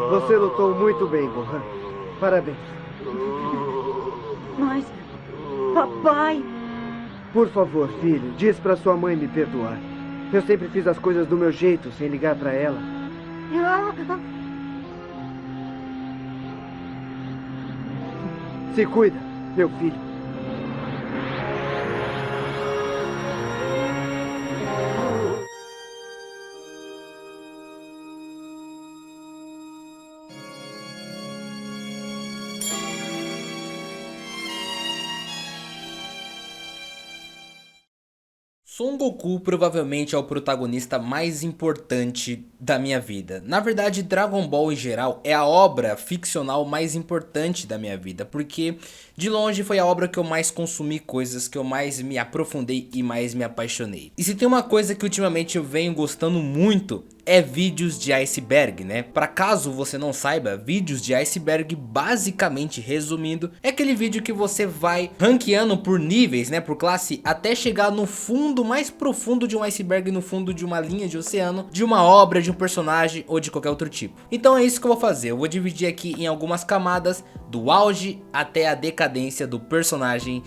Você lutou muito bem, Gohan. Parabéns. Mas, papai... Por favor, filho, diz pra sua mãe me perdoar. Eu sempre fiz as coisas do meu jeito, sem ligar pra ela. Se cuida, meu filho. Son Goku provavelmente é o protagonista mais importante da minha vida. Na verdade, Dragon Ball em geral é a obra ficcional mais importante da minha vida, porque de longe foi a obra que eu mais consumi coisas, que eu mais me aprofundei e mais me apaixonei. E se tem uma coisa que ultimamente eu venho gostando muito, é vídeos de iceberg, né? Pra caso você não saiba, vídeos de iceberg, basicamente resumindo, é aquele vídeo que você vai ranqueando por níveis, né? Por classe, até chegar no fundo mais profundo de um iceberg, no fundo de uma linha de oceano, de uma obra, de um personagem ou de qualquer outro tipo. Então é isso que eu vou fazer, eu vou dividir aqui em algumas camadas, do auge até a decadência do personagem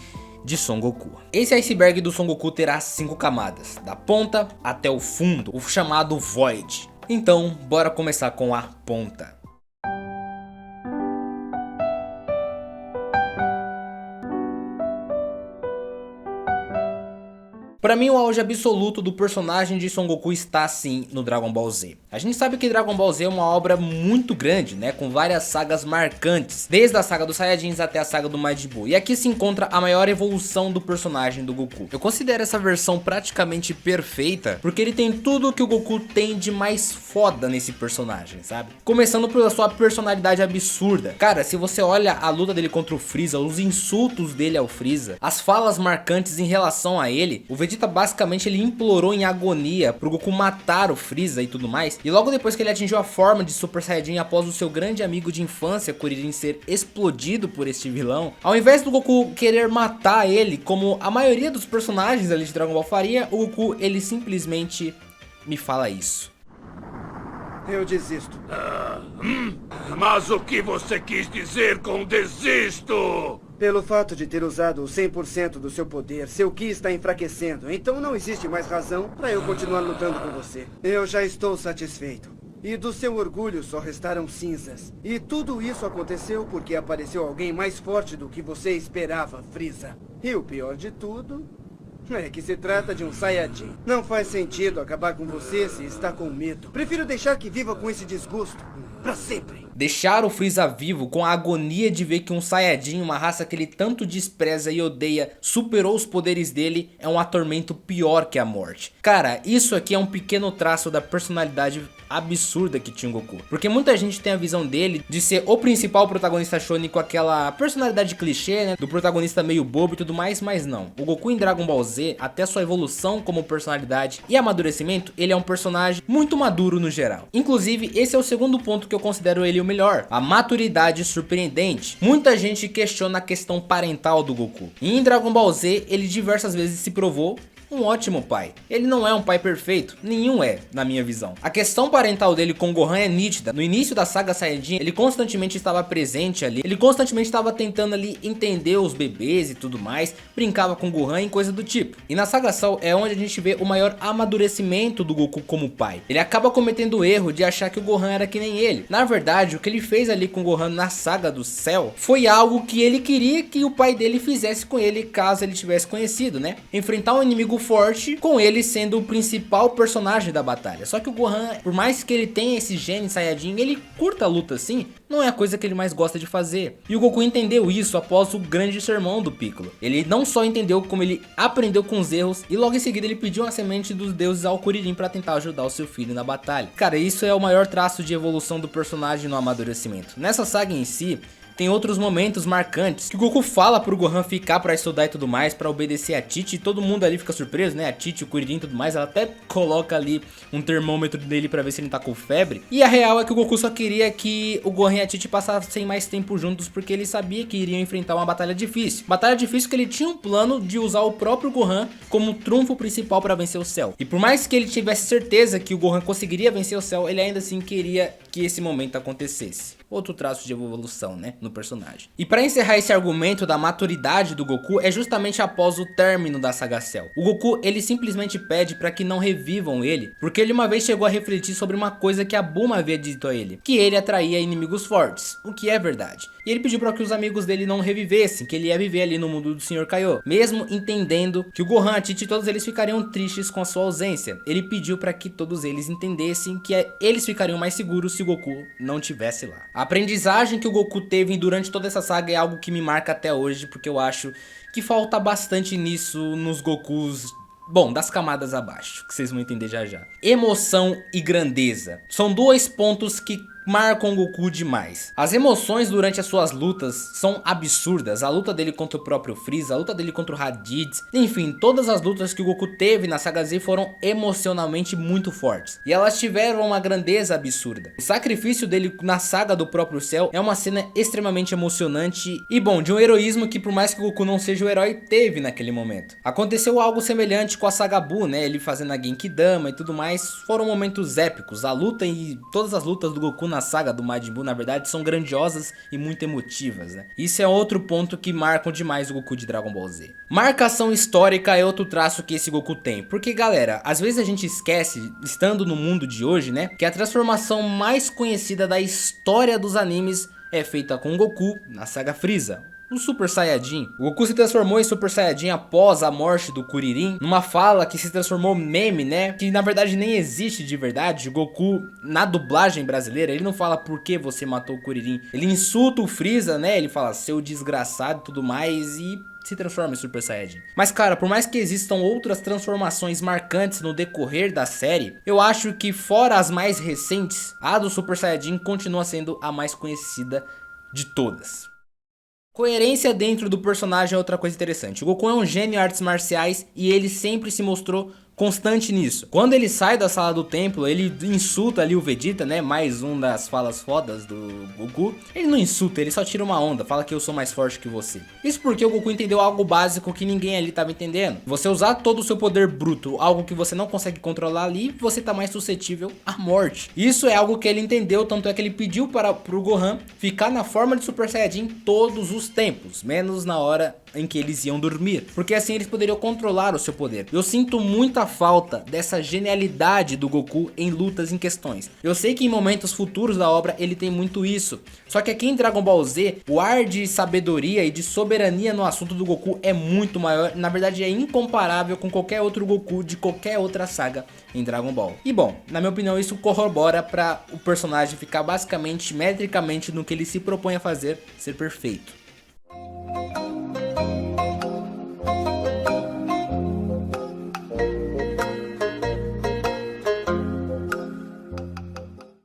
de Son Goku. Esse iceberg do Son Goku terá 5 camadas, da ponta até o fundo, o chamado Void. Então, bora começar com a ponta. Pra mim, o auge absoluto do personagem de Son Goku está sim no Dragon Ball Z. A gente sabe que Dragon Ball Z é uma obra muito grande, né, com várias sagas marcantes, desde a saga dos Saiyajins até a saga do Majin Buu. E aqui se encontra a maior evolução do personagem do Goku. Eu considero essa versão praticamente perfeita, porque ele tem tudo que o Goku tem de mais foda nesse personagem, sabe? Começando pela sua personalidade absurda. Cara, se você olha a luta dele contra o Freeza, os insultos dele ao Freeza, as falas marcantes em relação a ele, o Vegeta basicamente ele implorou em agonia pro Goku matar o Freeza e tudo mais. E logo depois que ele atingiu a forma de Super Saiyajin após o seu grande amigo de infância Kuririn ser explodido por este vilão, ao invés do Goku querer matar ele, como a maioria dos personagens ali de Dragon Ball faria, o Goku ele simplesmente me fala isso. Eu desisto. Mas o que você quis dizer com desisto? Pelo fato de ter usado o 100% do seu poder, seu Ki está enfraquecendo. Então não existe mais razão para eu continuar lutando com você. Eu já estou satisfeito. E do seu orgulho só restaram cinzas. E tudo isso aconteceu porque apareceu alguém mais forte do que você esperava, Freeza. E o pior de tudo é que se trata de um Saiyajin. Não faz sentido acabar com você se está com medo. Prefiro deixar que viva com esse desgosto para sempre. Deixar o Freeza vivo com a agonia de ver que um Saiyajin, uma raça que ele tanto despreza e odeia, superou os poderes dele, é um atormento pior que a morte. Cara, isso aqui é um pequeno traço da personalidade absurda que tinha o Goku. Porque muita gente tem a visão dele de ser o principal protagonista shonen com aquela personalidade clichê, né? Do protagonista meio bobo e tudo mais, mas não. O Goku em Dragon Ball Z, até sua evolução como personalidade e amadurecimento, ele é um personagem muito maduro no geral. Inclusive, esse é o segundo ponto que eu considero ele o melhor, a maturidade surpreendente. Muita gente questiona a questão parental do Goku. E em Dragon Ball Z, ele diversas vezes se provou um ótimo pai. Ele não é um pai perfeito, nenhum é, na minha visão. A questão parental dele com Gohan é nítida. No início da saga Saiyajin, ele constantemente estava presente ali, ele constantemente estava tentando ali entender os bebês e tudo mais, brincava com Gohan e coisa do tipo. E na saga Cell é onde a gente vê o maior amadurecimento do Goku como pai. Ele acaba cometendo o erro de achar que o Gohan era que nem ele. Na verdade, o que ele fez ali com o Gohan na saga do Cell foi algo que ele queria que o pai dele fizesse com ele caso ele tivesse conhecido, né? Enfrentar um inimigo forte, com ele sendo o principal personagem da batalha. Só que o Gohan, por mais que ele tenha esse gene Saiyajin, ele curta a luta assim, não é a coisa que ele mais gosta de fazer. E o Goku entendeu isso após o grande sermão do Piccolo. Ele não só entendeu, como ele aprendeu com os erros, e logo em seguida ele pediu uma semente dos deuses ao Kuririn para tentar ajudar o seu filho na batalha. Cara, isso é o maior traço de evolução do personagem no amadurecimento. Nessa saga em si, tem outros momentos marcantes que o Goku fala pro Gohan ficar pra estudar e tudo mais, pra obedecer a Tite, e todo mundo ali fica surpreso, né? A Tite, o Kuririn e tudo mais, ela até coloca ali um termômetro dele pra ver se ele tá com febre. E a real é que o Goku só queria que o Gohan e a Tite passassem mais tempo juntos, porque ele sabia que iriam enfrentar uma batalha difícil. Batalha difícil que ele tinha um plano de usar o próprio Gohan como trunfo principal pra vencer o Cell. E por mais que ele tivesse certeza que o Gohan conseguiria vencer o Cell, ele ainda assim queria que esse momento acontecesse. Outro traço de evolução, né, no personagem. E pra encerrar esse argumento da maturidade do Goku, é justamente após o término da saga Cell. O Goku, ele simplesmente pede pra que não revivam ele, porque ele uma vez chegou a refletir sobre uma coisa que a Bulma havia dito a ele, que ele atraía inimigos fortes, o que é verdade. E ele pediu para que os amigos dele não revivessem, que ele ia viver ali no mundo do Sr. Kaiô, mesmo entendendo que o Gohan, a Tite e todos eles ficariam tristes com a sua ausência. Ele pediu para que todos eles entendessem que eles ficariam mais seguros se o Goku não tivesse lá. A aprendizagem que o Goku teve durante toda essa saga é algo que me marca até hoje, porque eu acho que falta bastante nisso nos Gokus, bom, das camadas abaixo, que vocês vão entender já já. Emoção e grandeza são dois pontos que marcam o Goku demais. As emoções durante as suas lutas são absurdas. A luta dele contra o próprio Freeza, a luta dele contra o Raditz, enfim, todas as lutas que o Goku teve na saga Z foram emocionalmente muito fortes. E elas tiveram uma grandeza absurda. O sacrifício dele na saga do próprio Cell é uma cena extremamente emocionante e, bom, de um heroísmo que, por mais que o Goku não seja o herói, teve naquele momento. Aconteceu algo semelhante com a saga Buu, né? Ele fazendo a Genkidama e tudo mais. Foram momentos épicos. A luta e todas as lutas do Goku na saga do Majin Buu, na verdade, são grandiosas e muito emotivas, né? Isso é outro ponto que marcam demais o Goku de Dragon Ball Z. Marcação histórica é outro traço que esse Goku tem. Porque, galera, às vezes a gente esquece, estando no mundo de hoje, né, que a transformação mais conhecida da história dos animes é feita com o Goku na saga Freeza, o Super Saiyajin. O Goku se transformou em Super Saiyajin após a morte do Kuririn, numa fala que se transformou meme, né? Que na verdade nem existe de verdade. O Goku, na dublagem brasileira, ele não fala por que você matou o Kuririn. Ele insulta o Freeza, né? Ele fala seu desgraçado e tudo mais e se transforma em Super Saiyajin. Mas cara, por mais que existam outras transformações marcantes no decorrer da série, eu acho que fora as mais recentes, a do Super Saiyajin continua sendo a mais conhecida de todas. Coerência dentro do personagem é outra coisa interessante. O Goku é um gênio em artes marciais e ele sempre se mostrou constante nisso. Quando ele sai da sala do templo, ele insulta ali o Vegeta, né? Mais um das falas fodas do Goku. Ele não insulta, ele só tira uma onda, fala que eu sou mais forte que você. Isso porque o Goku entendeu algo básico que ninguém ali estava entendendo. Você usar todo o seu poder bruto, algo que você não consegue controlar ali, você tá mais suscetível à morte. Isso é algo que ele entendeu, tanto é que ele pediu pro Gohan ficar na forma de Super Saiyajin todos os tempos, menos na hora em que eles iam dormir, porque assim eles poderiam controlar o seu poder. Eu sinto muita falta dessa genialidade do Goku em lutas em questões. Eu sei que em momentos futuros da obra ele tem muito isso, só que aqui em Dragon Ball Z, o ar de sabedoria e de soberania no assunto do Goku é muito maior, na verdade é incomparável com qualquer outro Goku de qualquer outra saga em Dragon Ball. E bom, na minha opinião isso corrobora para o personagem ficar basicamente, metricamente no que ele se propõe a fazer, ser perfeito.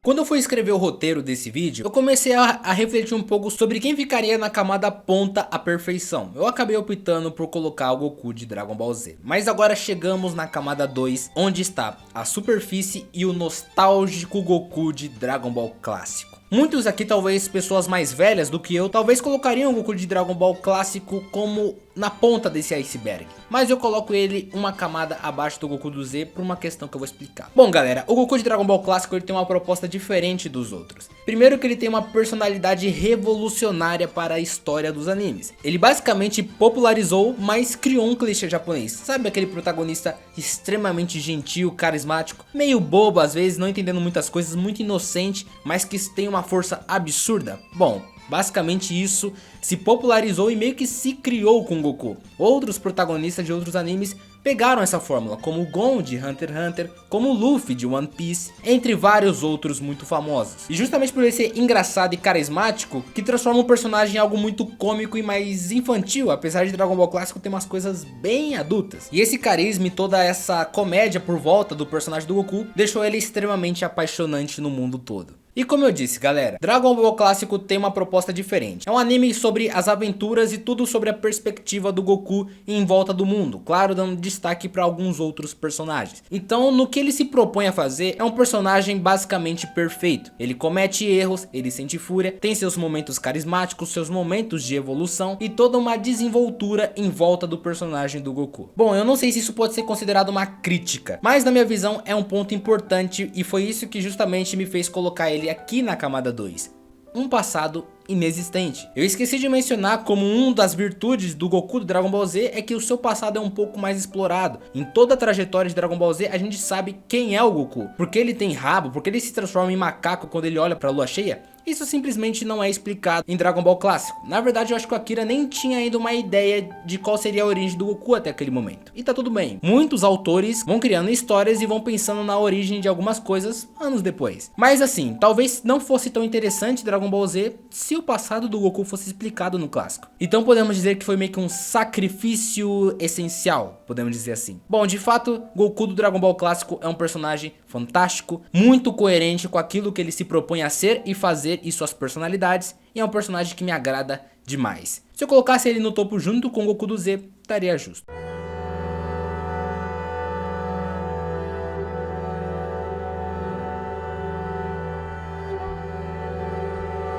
Quando eu fui escrever o roteiro desse vídeo, eu comecei a refletir um pouco sobre quem ficaria na camada ponta à perfeição. Eu acabei optando por colocar o Goku de Dragon Ball Z. Mas agora chegamos na camada 2, onde está a superfície e o nostálgico Goku de Dragon Ball clássico. Muitos aqui, talvez pessoas mais velhas do que eu, talvez colocariam o Goku de Dragon Ball clássico como na ponta desse iceberg. Mas eu coloco ele uma camada abaixo do Goku do Z por uma questão que eu vou explicar. Bom galera, o Goku de Dragon Ball clássico ele tem uma proposta diferente dos outros. Primeiro que ele tem uma personalidade revolucionária para a história dos animes. Ele basicamente popularizou, mas criou um clichê japonês. Sabe aquele protagonista extremamente gentil, carismático, meio bobo às vezes, não entendendo muitas coisas, muito inocente, mas que tem uma força absurda? Bom, basicamente isso se popularizou e meio que se criou com Goku. Outros protagonistas de outros animes pegaram essa fórmula, como o Gon de Hunter x Hunter, como o Luffy de One Piece, entre vários outros muito famosos. E justamente por ele ser engraçado e carismático, que transforma o personagem em algo muito cômico e mais infantil, apesar de Dragon Ball clássico ter umas coisas bem adultas. E esse carisma e toda essa comédia por volta do personagem do Goku deixou ele extremamente apaixonante no mundo todo. E como eu disse, galera, Dragon Ball Clássico tem uma proposta diferente. É um anime sobre as aventuras e tudo sobre a perspectiva do Goku em volta do mundo, claro, dando destaque para alguns outros personagens. Então, no que ele se propõe a fazer, é um personagem basicamente perfeito. Ele comete erros, ele sente fúria, tem seus momentos carismáticos, seus momentos de evolução e toda uma desenvoltura em volta do personagem do Goku. Bom, eu não sei se isso pode ser considerado uma crítica, mas na minha visão é um ponto importante e foi isso que justamente me fez colocar ele aqui na camada 2. Um passado inexistente. Eu esqueci de mencionar como uma das virtudes do Goku do Dragon Ball Z é que o seu passado é um pouco mais explorado. Em toda a trajetória de Dragon Ball Z a gente sabe quem é o Goku. Porque ele tem rabo, porque ele se transforma em macaco quando ele olha pra lua cheia. Isso simplesmente não é explicado em Dragon Ball Clássico. Na verdade eu acho que o Akira nem tinha ainda uma ideia de qual seria a origem do Goku até aquele momento. E tá tudo bem. Muitos autores vão criando histórias e vão pensando na origem de algumas coisas anos depois. Mas assim, talvez não fosse tão interessante Dragon Ball Z se o passado do Goku fosse explicado no clássico. Então podemos dizer que foi meio que um sacrifício essencial, podemos dizer assim. Bom, de fato, Goku do Dragon Ball Clássico é um personagem fantástico, muito coerente com aquilo que ele se propõe a ser e fazer e suas personalidades, e é um personagem que me agrada demais. Se eu colocasse ele no topo junto com o Goku do Z, estaria justo.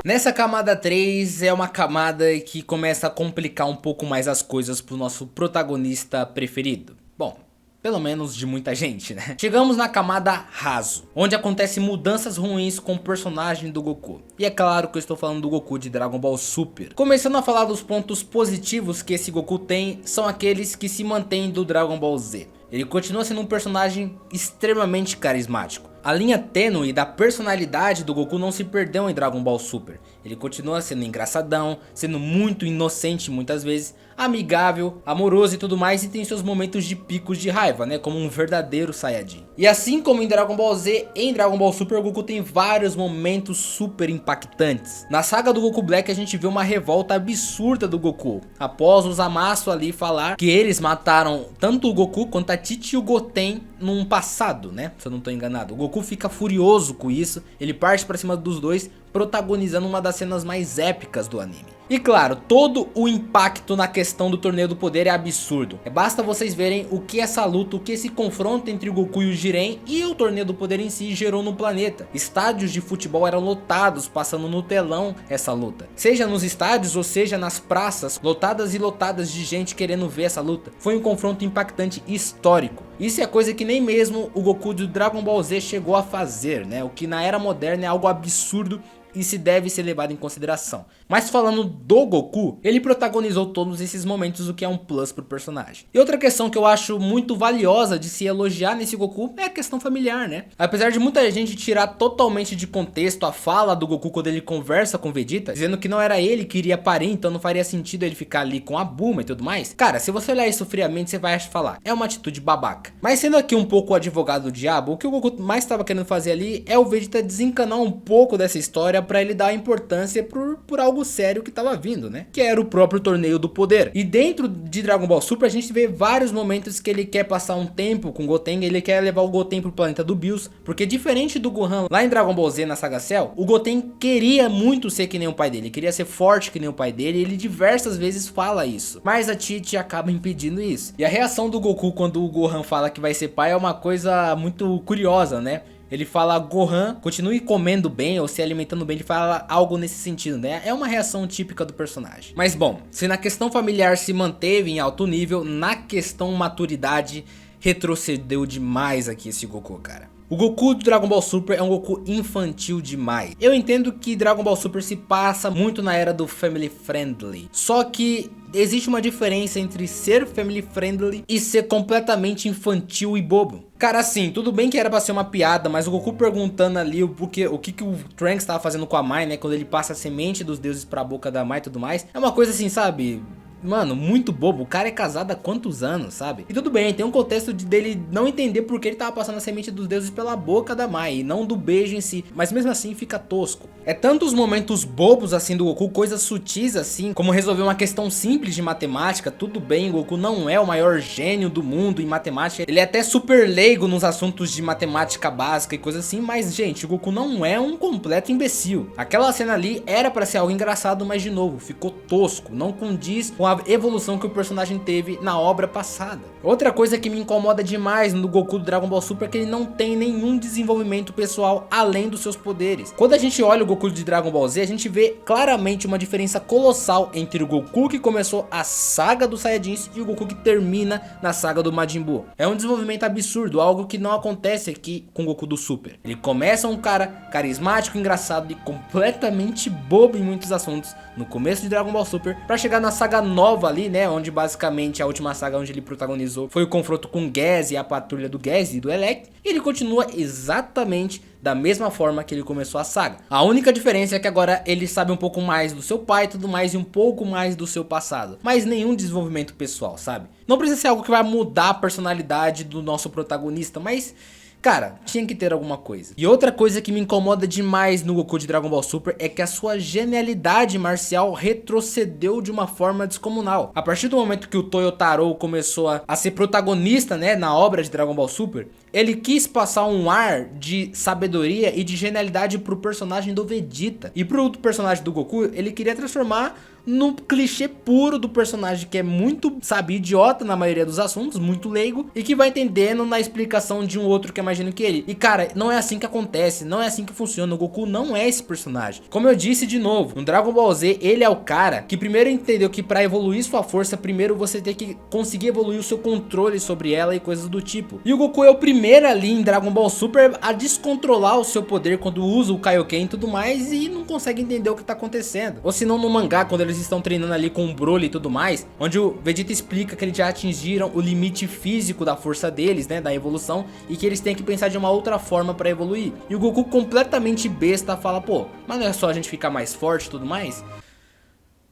Nessa camada 3 é uma camada que começa a complicar um pouco mais as coisas pro nosso protagonista preferido. Bom, pelo menos de muita gente, né? Chegamos na camada raso, onde acontecem mudanças ruins com o personagem do Goku. E é claro que eu estou falando do Goku de Dragon Ball Super. Começando a falar dos pontos positivos que esse Goku tem, são aqueles que se mantêm do Dragon Ball Z. Ele continua sendo um personagem extremamente carismático. A linha tênue da personalidade do Goku não se perdeu em Dragon Ball Super. Ele continua sendo engraçadão, sendo muito inocente muitas vezes, amigável, amoroso e tudo mais, e tem seus momentos de picos de raiva, né, como um verdadeiro Saiyajin. E assim como em Dragon Ball Z, em Dragon Ball Super o Goku tem vários momentos super impactantes. Na saga do Goku Black a gente vê uma revolta absurda do Goku, após o Zamasu ali falar que eles mataram tanto o Goku quanto a Tite e o Goten num passado, né, se eu não tô enganado. O Goku fica furioso com isso, ele parte pra cima dos dois, protagonizando uma das cenas mais épicas do anime. E claro, todo o impacto na questão do Torneio do Poder é absurdo. Basta vocês verem o que essa luta, o que esse confronto entre o Goku e o Jiren e o Torneio do Poder em si gerou no planeta. Estádios de futebol eram lotados, passando no telão essa luta. Seja nos estádios ou seja nas praças, lotadas e lotadas de gente querendo ver essa luta. Foi um confronto impactante histórico. Isso é coisa que nem mesmo o Goku do Dragon Ball Z chegou a fazer, né? O que na era moderna é algo absurdo e se deve ser levado em consideração. Mas falando do Goku, ele protagonizou todos esses momentos, o que é um plus pro personagem. E outra questão que eu acho muito valiosa de se elogiar nesse Goku é a questão familiar, né? Apesar de muita gente tirar totalmente de contexto a fala do Goku quando ele conversa com Vegeta, dizendo que não era ele que iria parir, então não faria sentido ele ficar ali com a Bulma e tudo mais. Cara, se você olhar isso friamente, você vai falar, é uma atitude babaca. Mas sendo aqui um pouco o advogado do diabo, o que o Goku mais estava querendo fazer ali é o Vegeta desencanar um pouco dessa história pra ele dar importância por algo sério que tava vindo, né? Que era o próprio Torneio do Poder. E dentro de Dragon Ball Super a gente vê vários momentos que ele quer passar um tempo com o Goten, ele quer levar o Goten pro planeta do Bills, porque diferente do Gohan lá em Dragon Ball Z na saga Cell, o Goten queria muito ser que nem o pai dele, queria ser forte que nem o pai dele, e ele diversas vezes fala isso. Mas a Tite acaba impedindo isso. E a reação do Goku quando o Gohan fala que vai ser pai é uma coisa muito curiosa, né? Ele fala, Gohan, continue comendo bem ou se alimentando bem, ele fala algo nesse sentido, né? É uma reação típica do personagem. Mas bom, se na questão familiar se manteve em alto nível, na questão maturidade, retrocedeu demais aqui esse Goku, cara. O Goku do Dragon Ball Super é um Goku infantil demais. Eu entendo que Dragon Ball Super se passa muito na era do family friendly. Só que existe uma diferença entre ser family friendly e ser completamente infantil e bobo. Cara, assim, tudo bem que era pra ser uma piada, mas o Goku perguntando ali o que o Trunks tava fazendo com a Mai, né? Quando ele passa a semente dos deuses pra boca da Mai e tudo mais. É uma coisa assim, sabe? Mano, muito bobo. O cara é casado há quantos anos, sabe? E tudo bem, tem um contexto dele não entender porque ele tava passando a semente dos deuses pela boca da Mai, e não do beijo em si. Mas mesmo assim fica tosco. É tantos momentos bobos assim do Goku, coisas sutis assim, como resolver uma questão simples de matemática. Tudo bem, o Goku não é o maior gênio do mundo em matemática. Ele é até super leigo nos assuntos de matemática básica e coisa assim. Mas, gente, o Goku não é um completo imbecil. Aquela cena ali era pra ser algo engraçado, mas de novo, ficou tosco. Não condiz com a evolução que o personagem teve na obra passada. Outra coisa que me incomoda demais no Goku do Dragon Ball Super é que ele não tem nenhum desenvolvimento pessoal além dos seus poderes. Quando a gente olha o Goku de Dragon Ball Z, a gente vê claramente uma diferença colossal entre o Goku que começou a saga dos Saiyajins e o Goku que termina na saga do Majin Buu. É um desenvolvimento absurdo, algo que não acontece aqui com o Goku do Super. Ele começa um cara carismático, engraçado e completamente bobo em muitos assuntos no começo de Dragon Ball Super, pra chegar na saga nova ali, né, onde basicamente a última saga onde ele protagonizou foi o confronto com Gas e a patrulha do Gas e do Elec, e ele continua exatamente da mesma forma que ele começou a saga. A única diferença é que agora ele sabe um pouco mais do seu pai e tudo mais, e um pouco mais do seu passado, mas nenhum desenvolvimento pessoal, sabe? Não precisa ser algo que vai mudar a personalidade do nosso protagonista, mas... cara, tinha que ter alguma coisa. E outra coisa que me incomoda demais no Goku de Dragon Ball Super é que a sua genialidade marcial retrocedeu de uma forma descomunal. A partir do momento que o Toyotaro começou a ser protagonista, né, na obra de Dragon Ball Super, ele quis passar um ar de sabedoria e de genialidade pro personagem do Vegeta. E pro personagem do Goku, ele queria transformar no clichê puro do personagem que é muito, sabe, idiota na maioria dos assuntos, muito leigo, e que vai entendendo na explicação de um outro que é mais gênio que ele. E cara, não é assim que acontece, não é assim que funciona. O Goku não é esse personagem. Como eu disse de novo, no Dragon Ball Z, ele é o cara que primeiro entendeu que pra evoluir sua força, primeiro você tem que conseguir evoluir o seu controle sobre ela e coisas do tipo. E o Goku é o primeiro ali em Dragon Ball Super a descontrolar o seu poder quando usa o Kaioken e tudo mais, e não consegue entender o que tá acontecendo. Ou se não, no mangá, quando eles estão treinando ali com o Broly e tudo mais, onde o Vegeta explica que eles já atingiram o limite físico da força deles, né, da evolução, e que eles têm que pensar de uma outra forma pra evoluir. E o Goku completamente besta fala, pô, mas não é só a gente ficar mais forte e tudo mais?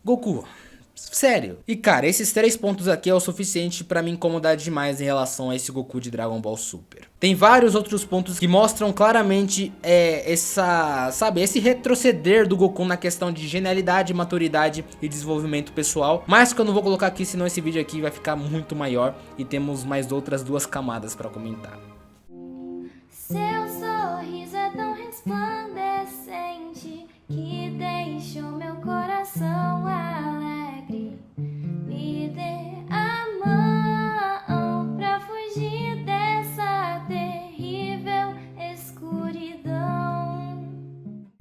Goku, sério. E cara, esses 3 pontos aqui é o suficiente pra me incomodar demais em relação a esse Goku de Dragon Ball Super. Tem vários outros pontos que mostram claramente esse retroceder do Goku na questão de genialidade, maturidade e desenvolvimento pessoal, mas que eu não vou colocar aqui, senão esse vídeo aqui vai ficar muito maior e temos mais outras 2 camadas pra comentar. Seu sorriso é tão resplandecente que deixou meu coração alegre. Me dê a mão pra fugir dessa terrível escuridão.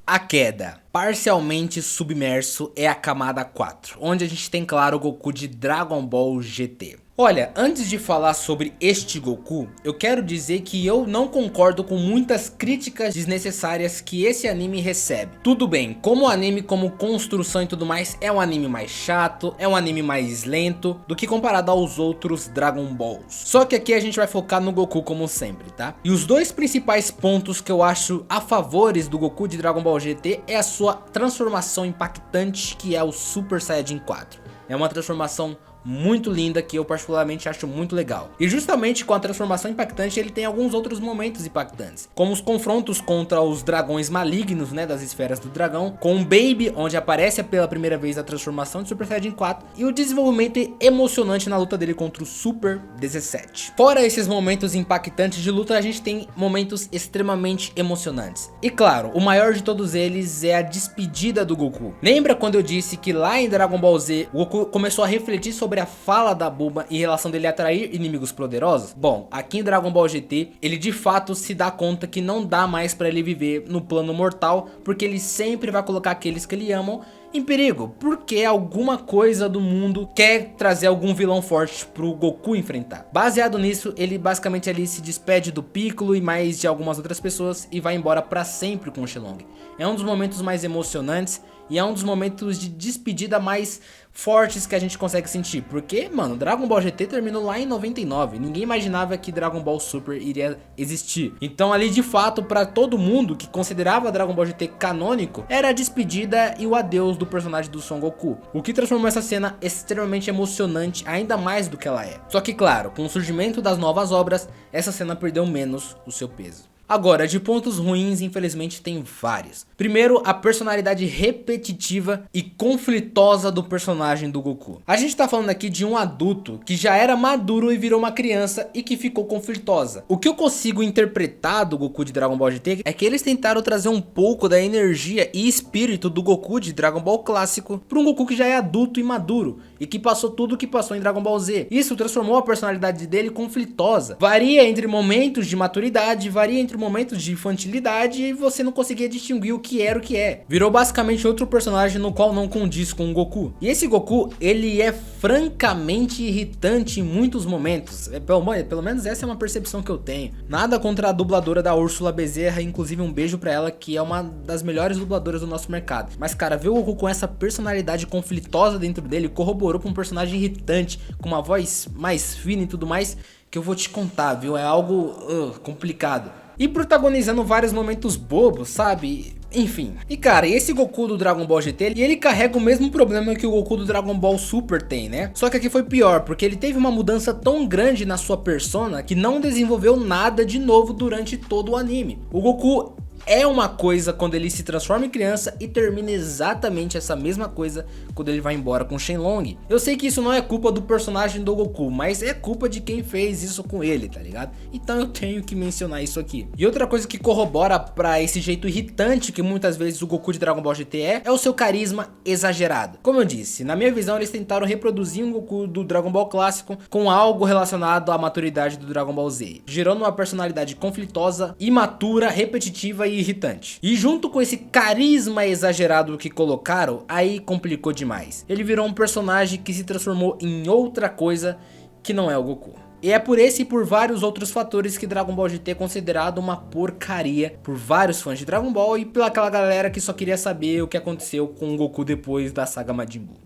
A queda, parcialmente submerso, é a camada 4, onde a gente tem claro o Goku de Dragon Ball GT. Olha, antes de falar sobre este Goku, eu quero dizer que eu não concordo com muitas críticas desnecessárias que esse anime recebe. Tudo bem, como anime, como construção e tudo mais, é um anime mais chato, é um anime mais lento do que comparado aos outros Dragon Balls. Só que aqui a gente vai focar no Goku como sempre, tá? E os 2 principais pontos que eu acho a favores do Goku de Dragon Ball GT é a sua transformação impactante, que é o Super Saiyajin 4. É uma transformação muito linda que eu particularmente acho muito legal. E justamente com a transformação impactante ele tem alguns outros momentos impactantes, como os confrontos contra os dragões malignos, né, das esferas do dragão, com o Baby, onde aparece pela primeira vez a transformação de Super Saiyajin 4, e o desenvolvimento emocionante na luta dele contra o Super 17. Fora esses momentos impactantes de luta, a gente tem momentos extremamente emocionantes. E claro, o maior de todos eles é a despedida do Goku. Lembra quando eu disse que lá em Dragon Ball Z o Goku começou a refletir sobre a fala da Bulma em relação dele atrair inimigos poderosos? Bom, aqui em Dragon Ball GT, ele de fato se dá conta que não dá mais pra ele viver no plano mortal, porque ele sempre vai colocar aqueles que ele ama em perigo, porque alguma coisa do mundo quer trazer algum vilão forte pro Goku enfrentar. Baseado nisso, ele basicamente ali se despede do Piccolo e mais de algumas outras pessoas e vai embora pra sempre com o Shenlong. É um dos momentos mais emocionantes e é um dos momentos de despedida mais fortes que a gente consegue sentir, porque, mano, Dragon Ball GT terminou lá em 99, ninguém imaginava que Dragon Ball Super iria existir. Então ali de fato, pra todo mundo que considerava Dragon Ball GT canônico, era a despedida e o adeus do do personagem do Son Goku, o que transformou essa cena extremamente emocionante ainda mais do que ela é. Só que claro, com o surgimento das novas obras, essa cena perdeu menos o seu peso. Agora, de pontos ruins, infelizmente tem vários. Primeiro, a personalidade repetitiva e conflitosa do personagem do Goku. A gente tá falando aqui de um adulto que já era maduro e virou uma criança e que ficou conflitosa. O que eu consigo interpretar do Goku de Dragon Ball GT é que eles tentaram trazer um pouco da energia e espírito do Goku de Dragon Ball clássico para um Goku que já é adulto e maduro e que passou tudo o que passou em Dragon Ball Z. Isso transformou a personalidade dele conflitosa. Varia entre momentos de maturidade, varia entre momentos de infantilidade e você não conseguia distinguir o que era o que é. Virou basicamente outro personagem no qual não condiz com o Goku. E esse Goku, ele é francamente irritante em muitos momentos. Pelo menos essa é uma percepção que eu tenho. Nada contra a dubladora da Úrsula Bezerra, inclusive um beijo pra ela, que é uma das melhores dubladoras do nosso mercado. Mas cara, ver o Goku com essa personalidade conflitosa dentro dele corroborou pra um personagem irritante, com uma voz mais fina e tudo mais, que eu vou te contar, viu? É algo complicado. E protagonizando vários momentos bobos, sabe? Enfim. E cara, esse Goku do Dragon Ball GT, ele carrega o mesmo problema que o Goku do Dragon Ball Super tem, né? Só que aqui foi pior, porque ele teve uma mudança tão grande na sua persona que não desenvolveu nada de novo durante todo o anime. O Goku é uma coisa quando ele se transforma em criança e termina exatamente essa mesma coisa quando ele vai embora com Shenlong. Eu sei que isso não é culpa do personagem do Goku, mas é culpa de quem fez isso com ele, tá ligado? Então eu tenho que mencionar isso aqui. E outra coisa que corrobora pra esse jeito irritante que muitas vezes o Goku de Dragon Ball GT é o seu carisma exagerado. Como eu disse, na minha visão eles tentaram reproduzir um Goku do Dragon Ball clássico com algo relacionado à maturidade do Dragon Ball Z, gerando uma personalidade conflitosa, imatura, repetitiva e irritante. E junto com esse carisma exagerado que colocaram, aí complicou demais. Ele virou um personagem que se transformou em outra coisa que não é o Goku. E é por esse e por vários outros fatores que Dragon Ball GT é considerado uma porcaria por vários fãs de Dragon Ball e pela aquela galera que só queria saber o que aconteceu com o Goku depois da saga Majin Buu.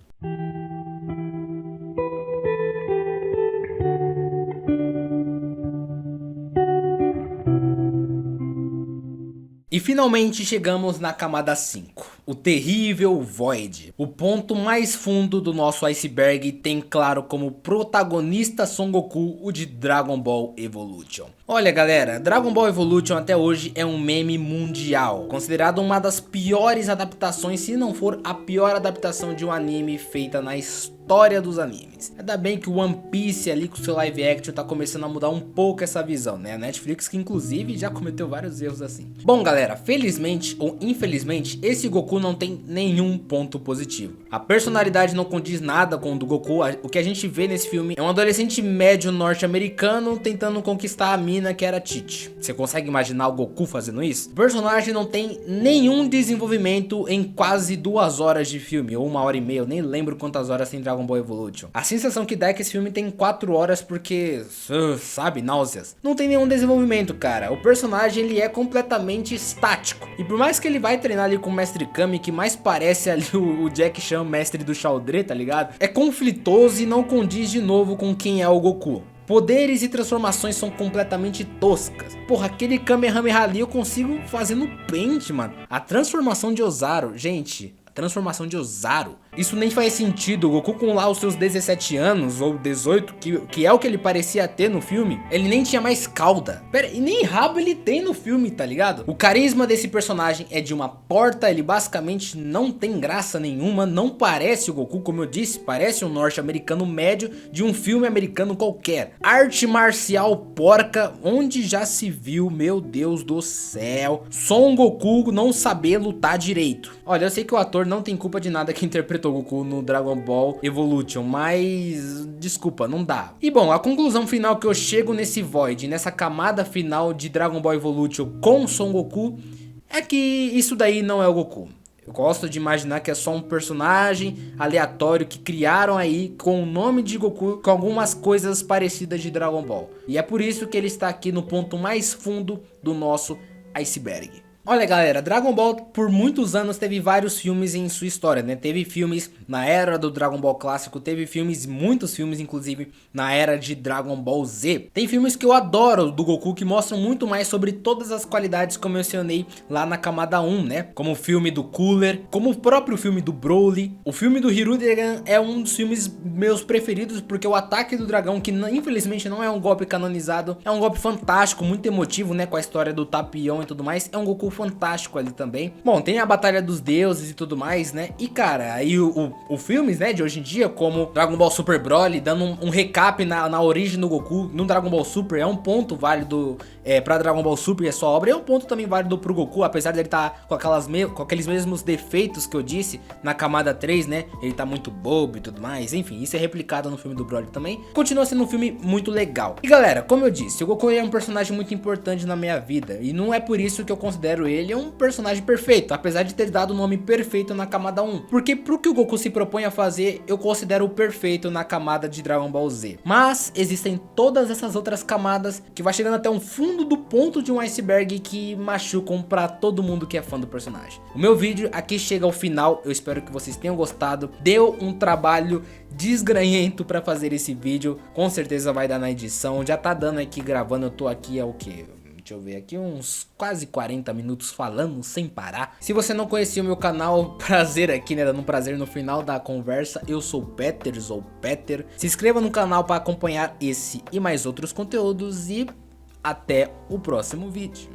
E finalmente chegamos na camada 5, o terrível Void. O ponto mais fundo do nosso iceberg tem claro como protagonista Son Goku, o de Dragon Ball Evolution. Olha galera, Dragon Ball Evolution até hoje é um meme mundial, considerado uma das piores adaptações, se não for a pior adaptação de um anime feita na história dos animes. Ainda bem que o One Piece ali com seu live action tá começando a mudar um pouco essa visão, né? A Netflix que inclusive já cometeu vários erros assim. Bom galera, felizmente ou infelizmente, esse Goku não tem nenhum ponto positivo. A personalidade não condiz nada com o do Goku. O que a gente vê nesse filme é um adolescente médio norte-americano tentando conquistar a mina que era Tite. Você consegue imaginar o Goku fazendo isso? O personagem não tem nenhum desenvolvimento em quase 2 horas de filme, ou 1h30, eu nem lembro quantas horas tem Dragon Ball Evolution. A sensação que dá é que esse filme tem 4 horas porque, sabe, náuseas. Não tem nenhum desenvolvimento, cara. O personagem, ele é completamente estático. E por mais que ele vai treinar ali com o Mestre Kami, que mais parece ali o Jack Chan, mestre do Chaldré, tá ligado? É conflitoso e não condiz de novo com quem é o Goku. Poderes e transformações são completamente toscas. Porra, aquele Kamehameha ali eu consigo fazer no Paint, mano. A transformação de Ozaru, gente... Transformação de Ozaru. Isso nem faz sentido. O Goku com lá os seus 17 anos ou 18, que é o que ele parecia ter no filme, ele nem tinha mais cauda. Pera, e nem rabo ele tem no filme, tá ligado? O carisma desse personagem é de uma porta, ele basicamente não tem graça nenhuma, não parece o Goku, como eu disse, parece um norte-americano médio de um filme americano qualquer. Arte marcial porca, onde já se viu, meu Deus do céu. Son Goku não saber lutar direito. Olha, eu sei que o ator não tem culpa de nada que interpretou Goku no Dragon Ball Evolution, mas desculpa, não dá. E bom, a conclusão final que eu chego nesse Void, nessa camada final de Dragon Ball Evolution com Son Goku, é que isso daí não é o Goku. Eu gosto de imaginar que é só um personagem aleatório que criaram aí com o nome de Goku, com algumas coisas parecidas de Dragon Ball. E é por isso que ele está aqui no ponto mais fundo do nosso iceberg. Olha galera, Dragon Ball por muitos anos teve vários filmes em sua história, né? Teve filmes na era do Dragon Ball clássico, teve filmes, muitos filmes inclusive, na era de Dragon Ball Z. Tem filmes que eu adoro do Goku que mostram muito mais sobre todas as qualidades que eu mencionei lá na camada 1, né? Como o filme do Cooler, como o próprio filme do Broly. O filme do Hirudegan é um dos filmes meus preferidos porque o ataque do dragão, que infelizmente não é um golpe canonizado, é um golpe fantástico, muito emotivo, né? Com a história do Tapion e tudo mais, é um Goku fantástico ali também. Bom, tem a Batalha dos Deuses e tudo mais, né? E cara, aí o filmes, né, de hoje em dia, como Dragon Ball Super Broly, dando um recap na origem do Goku, no Dragon Ball Super, é um ponto válido pra Dragon Ball Super e a sua obra, é um ponto também válido pro Goku, apesar dele estar com aqueles mesmos defeitos que eu disse na camada 3, né? Ele tá muito bobo e tudo mais, enfim, isso é replicado no filme do Broly também. Continua sendo um filme muito legal. E galera, como eu disse, o Goku é um personagem muito importante na minha vida, e não é por isso que eu considero ele um personagem perfeito, apesar de ter dado o nome perfeito na camada 1, porque pro que o Goku se propõe a fazer, eu considero o perfeito na camada de Dragon Ball Z. Mas existem todas essas outras camadas que vai chegando até um fundo do ponto de um iceberg que machucam pra todo mundo que é fã do personagem. O meu vídeo aqui chega ao final, eu espero que vocês tenham gostado. Deu um trabalho desgranhento pra fazer esse vídeo, com certeza vai dar na edição, já tá dando aqui gravando, eu tô aqui o que? Deixa eu ver aqui, uns quase 40 minutos falando sem parar. Se você não conhecia o meu canal, prazer aqui, né, dando um prazer no final da conversa. Eu sou o Peters ou Peter. Se inscreva no canal para acompanhar esse e mais outros conteúdos e até o próximo vídeo.